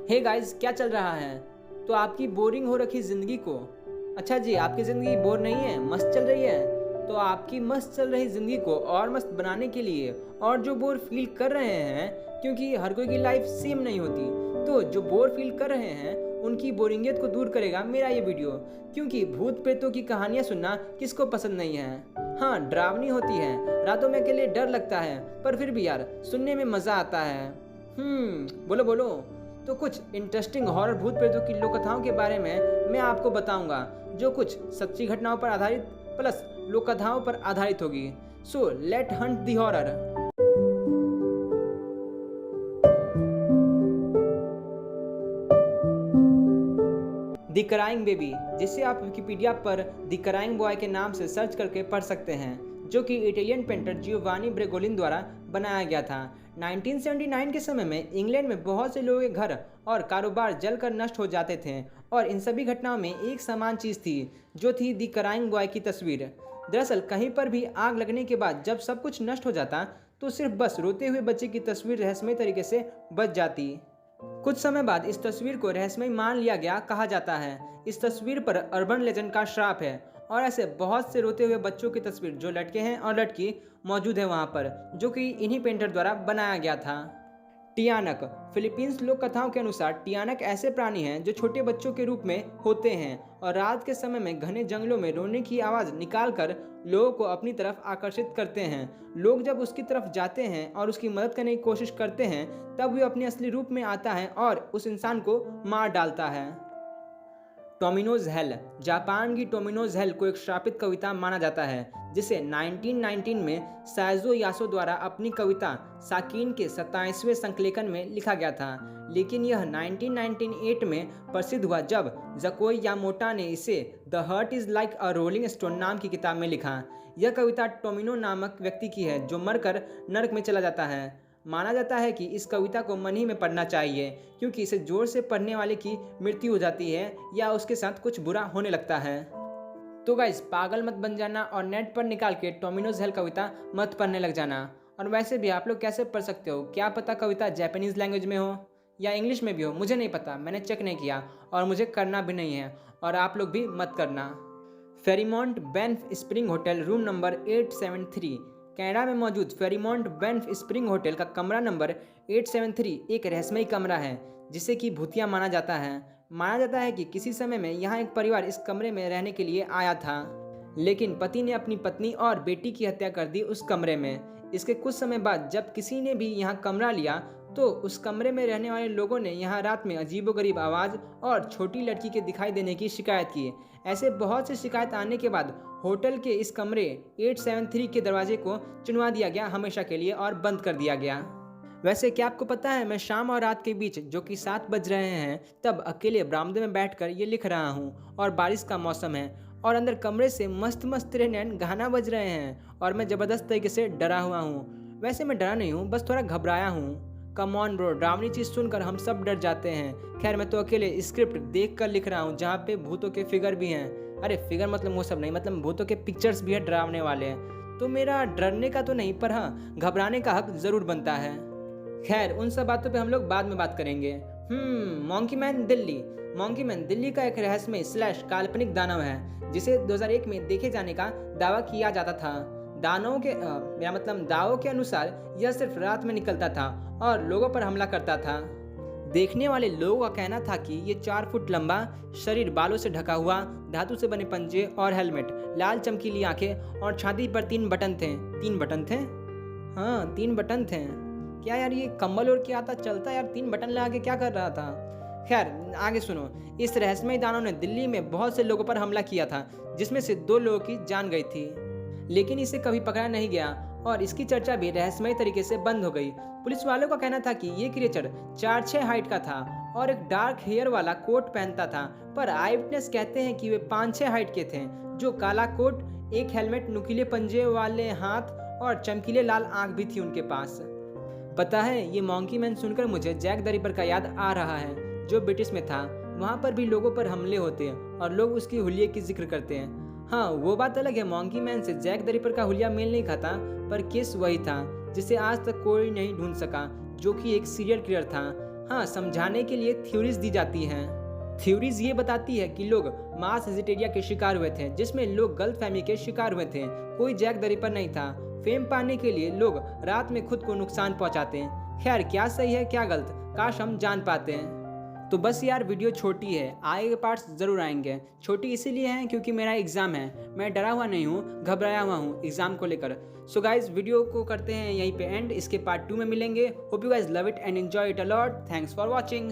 Hey guys, क्या चल रहा है? तो आपकी बोरिंग हो रखी ज़िंदगी को, अच्छा जी, आपकी ज़िंदगी बोर नहीं है, मस्त चल रही है, तो आपकी मस्त चल रही ज़िंदगी को और मस्त बनाने के लिए और जो बोर फील कर रहे हैं, क्योंकि हर कोई की लाइफ सेम नहीं होती, तो जो बोर फील कर रहे हैं उनकी बोरिंगियत को दूर करेगा मेरा ये वीडियो। क्योंकि भूत प्रेतों की कहानियाँ सुनना किसको पसंद नहीं है। हाँ, डरावनी होती है, रातों में अकेले डर लगता है, पर फिर भी यार सुनने में मज़ा आता है। बोलो बोलो। तो कुछ इंटरेस्टिंग हॉरर भूत प्रेतों की लोक कथाओं के बारे में मैं आपको बताऊंगा, जो कुछ सच्ची घटनाओं पर आधारित प्लस लोक कथाओं पर आधारित होगी। So let Hunt the horror. The crying baby, जिसे आप विकिपीडिया पर द क्राइंग बॉय के नाम से सर्च करके पढ़ सकते हैं, जो कि इटालियन पेंटर जियोवानी ब्रेगोलिन द्वारा बनाया गया था। 1979 के समय में इंग्लैंड में बहुत से लोगों के घर और कारोबार जलकर नष्ट हो जाते थे, और इन सभी घटनाओं में एक समान चीज़ थी, जो थी द क्राइंग बॉय की तस्वीर। दरअसल कहीं पर भी आग लगने के बाद जब सब कुछ नष्ट हो जाता, तो सिर्फ बस रोते हुए बच्चे की तस्वीर रहस्यमय तरीके से बच जाती। कुछ समय बाद इस तस्वीर को रहस्यमय मान लिया गया कहा जाता है। इस तस्वीर पर अर्बन लेजेंड का श्राप है, और ऐसे बहुत से रोते हुए बच्चों की तस्वीर जो लड़के हैं और लड़की मौजूद है वहाँ पर, जो कि इन्हीं पेंटर द्वारा बनाया गया था। टियानक, फिलीपींस लोक कथाओं के अनुसार टियानक ऐसे प्राणी हैं जो छोटे बच्चों के रूप में होते हैं और रात के समय में घने जंगलों में रोने की आवाज़ निकालकर लोगों को अपनी तरफ आकर्षित करते हैं। लोग जब उसकी तरफ जाते हैं और उसकी मदद करने की कोशिश करते हैं, तब वह अपने असली रूप में आता है और उस इंसान को मार डालता है। टोमिनोज हेल, जापान की टोमिनोज हेल को एक श्रापित कविता माना जाता है, जिसे 1919 में साइजो यासो द्वारा अपनी कविता साकिन के 27वें संकलन में लिखा गया था। लेकिन यह 1998 में प्रसिद्ध हुआ जब जकोई यामोटा ने इसे the heart is like a rolling stone नाम की किताब में लिखा। यह कविता टोमिनो नामक व्यक्ति की है, जो मरकर नरक में चला जाता है। माना जाता है कि इस कविता को मन ही में पढ़ना चाहिए, क्योंकि इसे जोर से पढ़ने वाले की मृत्यु हो जाती है या उसके साथ कुछ बुरा होने लगता है। तो गाइस, पागल मत बन जाना और नेट पर निकाल के टोमिनोज हेल कविता मत पढ़ने लग जाना। और वैसे भी आप लोग कैसे पढ़ सकते हो, क्या पता कविता जापानीज़ लैंग्वेज में हो या इंग्लिश में भी हो, मुझे नहीं पता, मैंने चेक नहीं किया और मुझे करना भी नहीं है, और आप लोग भी मत करना। Fairmont Banff Spring hotel, room number 873। Canada में मौजूद फेरीमोंट बैंफ स्प्रिंग होटल का कमरा नंबर 873 एक रहस्यमय कमरा है, जिसे कि भूतिया माना जाता है। माना जाता है कि किसी समय में यहाँ एक परिवार इस कमरे में रहने के लिए आया था, लेकिन पति ने अपनी पत्नी और बेटी की हत्या कर दी उस कमरे में। इसके कुछ समय बाद जब किसी ने भी यहाँ कमरा लिया, तो उस कमरे में रहने वाले लोगों ने यहाँ रात में अजीबोगरीब आवाज़ और छोटी लड़की के दिखाई देने की शिकायत की। ऐसे बहुत सी शिकायत आने के बाद होटल के इस कमरे 873 के दरवाजे को चुनवा दिया गया हमेशा के लिए और बंद कर दिया गया। वैसे क्या आपको पता है, मैं शाम और रात के बीच जो कि 7 बज रहे हैं, तब अकेले बरामदे में बैठकर ये लिख रहा हूँ, और बारिश का मौसम है और अंदर कमरे से मस्त मस्त रेनैन गाना बज रहे हैं, और मैं ज़बरदस्त तरीके से डरा हुआ हूँ। वैसे मैं डरा नहीं हूँ, बस थोड़ा घबराया हूँ। कम ऑन ब्रो, डरावनी चीज़ सुनकर हम सब डर जाते हैं। खैर, मैं तो अकेले स्क्रिप्ट देख कर लिख रहा हूँ, जहाँ पे भूतों के फिगर भी हैं। अरे फिगर मतलब वो सब नहीं, मतलब भूतों के पिक्चर्स भी है डरावने वाले हैं। तो मेरा डरने का तो नहीं, पर हाँ घबराने का हक ज़रूर बनता है। खैर, उन सब बातों पे हम लोग बाद में बात करेंगे। Monkey man Delhi. Monkey man Delhi का एक रहस्यमय स्लैश काल्पनिक दानव है, जिसे 2001 में देखे जाने का दावा किया जाता था। दावों के अनुसार यह सिर्फ रात में निकलता था और लोगों पर हमला करता था। देखने वाले लोगों का कहना था कि ये 4 फुट लंबा शरीर, बालों से ढका हुआ, धातु से बने पंजे और हेलमेट, लाल चमकीली आंखें और छाती पर 3 बटन थे। 3 बटन थे? हाँ, 3 बटन थे। क्या यार, ये कंबल और क्या आता चलता यार, 3 बटन लगा के क्या कर रहा था? खैर, आगे सुनो। इस रहस्यमय दानव ने दिल्ली में बहुत से लोगों पर हमला किया था, जिसमें से 2 लोगों की जान गई थी, लेकिन इसे कभी पकड़ा नहीं गया और इसकी चर्चा भी रहस्यमय तरीके से बंद हो गई। पुलिस वालों का कहना था कि ये क्रिएचर 4-6 हाइट का था और एक डार्क हेयर वाला कोट पहनता था, पर आई विटनेस कहते हैं कि वे 5-6 हाइट के थे, जो काला कोट, एक हेलमेट, नुकीले पंजे वाले हाथ और चमकीले लाल आंख भी थी उनके पास। पता है, ये मॉन्की मैन सुनकर मुझे जैक द रिपर का याद आ रहा है, जो ब्रिटिश में था। वहाँ पर भी लोगों पर हमले होते हैं और लोग उसकी हुलिये की जिक्र करते हैं। हाँ, वो बात अलग है, मॉन्की मैन से जैक द रिपर का हुलिया मेल नहीं खाता, पर केस वही था जिसे आज तक कोई नहीं ढूंढ सका, जो कि एक सीरियल किलर था। हाँ, समझाने के लिए थ्योरीज दी जाती हैं। थ्योरीज ये बताती है कि लोग मास हिस्टीरिया के शिकार हुए थे, जिसमें लोग गलतफहमी के शिकार हुए थे। कोई जैक द रिपर नहीं था। फेम पाने के लिए लोग रात में खुद को नुकसान पहुंचाते हैं। खैर, क्या सही है क्या गलत, काश हम जान पाते हैं। तो बस यार, वीडियो छोटी है, आगे के पार्ट्स ज़रूर आएंगे। छोटी इसीलिए है क्योंकि मेरा एग्ज़ाम है। मैं डरा हुआ नहीं हूँ, घबराया हुआ हूँ एग्ज़ाम को लेकर। सो गाइज, वीडियो को करते हैं यहीं पे एंड। इसके पार्ट 2 में मिलेंगे। Hope you guys love it and enjoy it a lot. Thanks for watching.